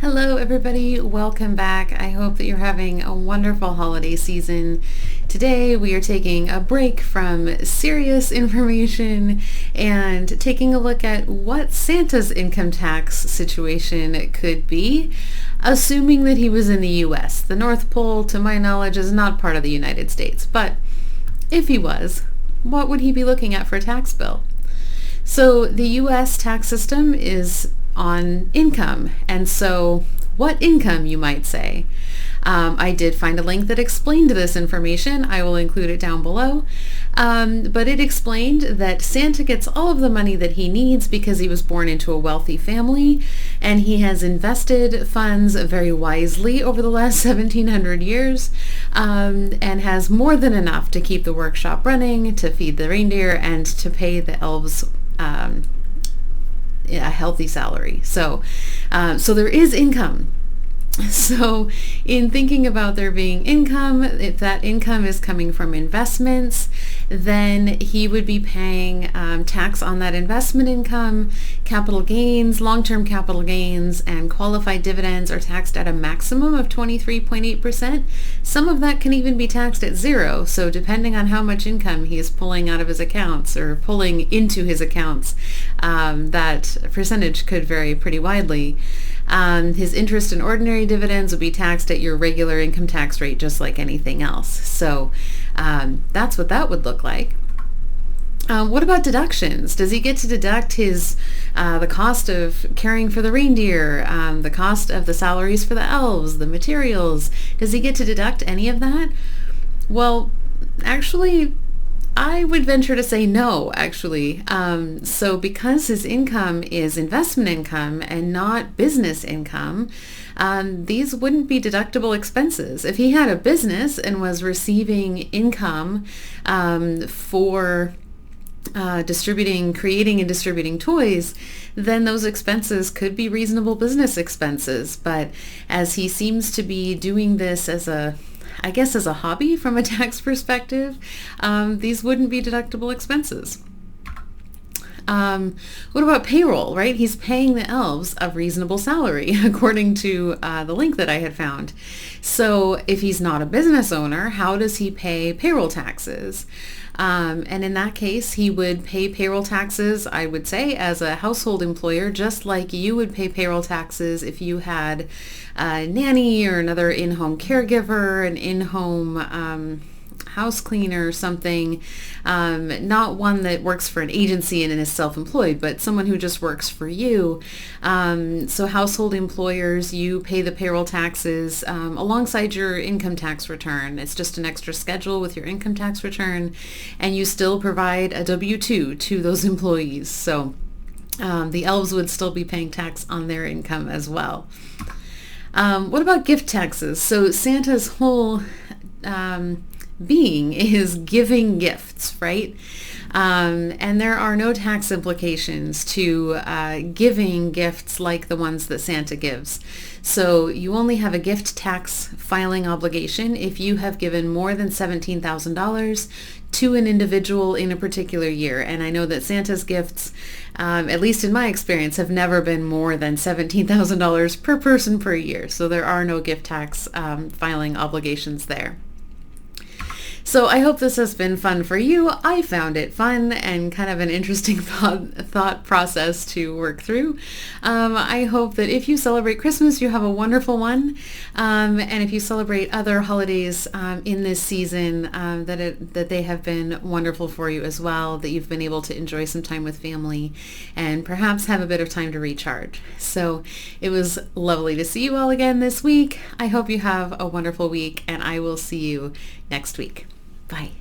Hello, everybody. Welcome back. I hope that you're having a wonderful holiday season. Today, we are taking a break from serious information and taking a look at what Santa's income tax situation could be, assuming that he was in the U.S. The North Pole, to my knowledge, is not part of the United States, but if he was, what would he be looking at for a tax bill? So the U.S. tax system is on income. And so what income, you might say? I did find a link that explained this information. I will include it down below. But it explained that Santa gets all of the money that he needs because he was born into a wealthy family and he has invested funds very wisely over the last 1700 years and has more than enough to keep the workshop running, to feed the reindeer, and to pay the elves a healthy salary. So there is income. So in thinking about there being income, if that income is coming from investments, then he would be paying tax on that investment income. Capital gains, long-term capital gains, and qualified dividends are taxed at a maximum of 23.8%. Some of that can even be taxed at zero. So depending on how much income he is pulling out of his accounts or pulling into his accounts, that percentage could vary pretty widely. His interest and ordinary dividends will be taxed at your regular income tax rate, just like anything else. So that's what that would look like. What about deductions? Does he get to deduct his the cost of caring for the reindeer, the cost of the salaries for the elves, the materials? Does he get to deduct any of that? Well, actually, I would venture to say no, actually. So because his income is investment income and not business income, these wouldn't be deductible expenses. If he had a business and was receiving income for creating and distributing toys, then those expenses could be reasonable business expenses. But as he seems to be doing this as a hobby from a tax perspective, these wouldn't be deductible expenses. What about payroll, right? He's paying the elves a reasonable salary, according to the link that I had found. So if he's not a business owner, how does he pay payroll taxes? And in that case, he would pay payroll taxes, I would say, as a household employer, just like you would pay payroll taxes if you had a nanny or another in-home caregiver, an in-home house cleaner or something, not one that works for an agency and is self-employed, but someone who just works for you. So household employers, you pay the payroll taxes alongside your income tax return. It's just an extra schedule with your income tax return, and you still provide a W-2 to those employees. So the elves would still be paying tax on their income as well. What about gift taxes? So Santa's whole being is giving gifts, right? And there are no tax implications to giving gifts like the ones that Santa gives. So you only have a gift tax filing obligation if you have given more than $17,000 to an individual in a particular year. And I know that Santa's gifts, at least in my experience, have never been more than $17,000 per person per year. So there are no gift tax filing obligations there. So I hope this has been fun for you. I found it fun and kind of an interesting thought process to work through. I hope that if you celebrate Christmas, you have a wonderful one. And if you celebrate other holidays in this season, that they have been wonderful for you as well, that you've been able to enjoy some time with family and perhaps have a bit of time to recharge. So it was lovely to see you all again this week. I hope you have a wonderful week, and I will see you next week. Bye.